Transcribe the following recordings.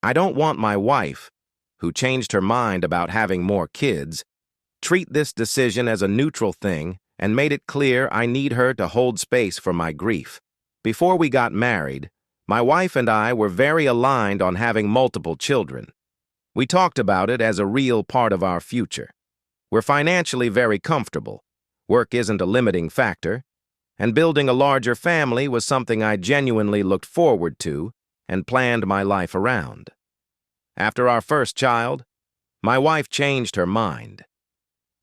I don't want my wife, who changed her mind about having more kids, treat this decision as a neutral thing and made it clear I need her to hold space for my grief. Before we got married, my wife and I were very aligned on having multiple children. We talked about it as a real part of our future. We're financially very comfortable. Work isn't a limiting factor, and building a larger family was something I genuinely looked forward to and planned my life around. After our first child, my wife changed her mind.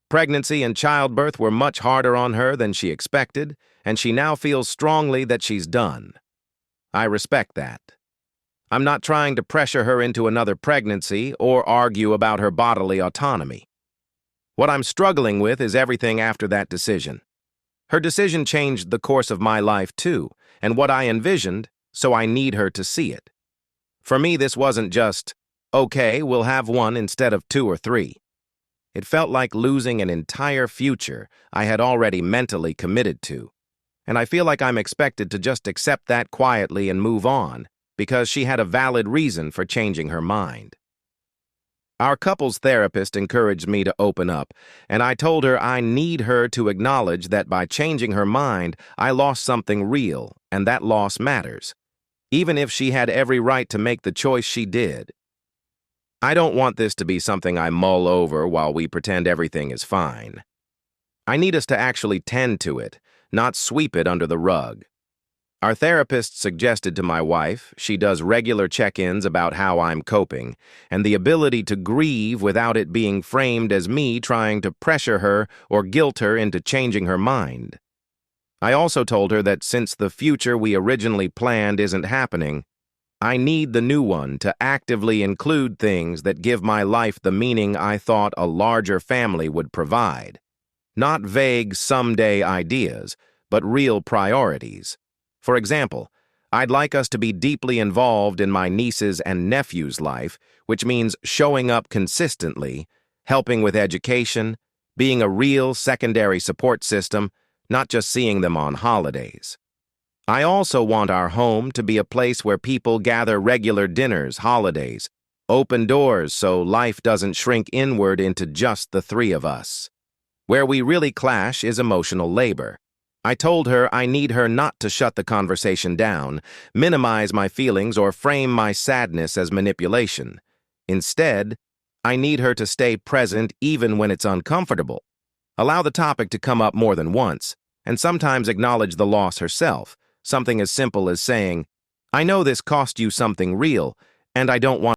Pregnancy and childbirth were much harder on her than she expected, and she now feels strongly that she's done. I respect that. I'm not trying to pressure her into another pregnancy or argue about her bodily autonomy. What I'm struggling with is everything after that decision. Her decision changed the course of my life too, and what I envisioned, so I need her to see it. For me, this wasn't just, okay, we'll have one instead of 2 or 3. It felt like losing an entire future I had already mentally committed to, and I feel like I'm expected to just accept that quietly and move on because she had a valid reason for changing her mind. Our couples therapist encouraged me to open up, and I told her I need her to acknowledge that by changing her mind, I lost something real, and that loss matters, even if she had every right to make the choice she did. I don't want this to be something I mull over while we pretend everything is fine. I need us to actually tend to it, not sweep it under the rug. Our therapist suggested to my wife she does regular check-ins about how I'm coping and the ability to grieve without it being framed as me trying to pressure her or guilt her into changing her mind. I also told her that since the future we originally planned isn't happening, I need the new one to actively include things that give my life the meaning I thought a larger family would provide. Not vague someday ideas, but real priorities. For example, I'd like us to be deeply involved in my niece's and nephew's life, which means showing up consistently, helping with education, being a real secondary support system, not just seeing them on holidays. I also want our home to be a place where people gather regular dinners, holidays, open doors so life doesn't shrink inward into just the 3 of us. Where we really clash is emotional labor. I told her I need her not to shut the conversation down, minimize my feelings, or frame my sadness as manipulation. Instead, I need her to stay present even when it's uncomfortable. Allow the topic to come up more than once, and sometimes acknowledge the loss herself. Something as simple as saying, I know this cost you something real, and I don't want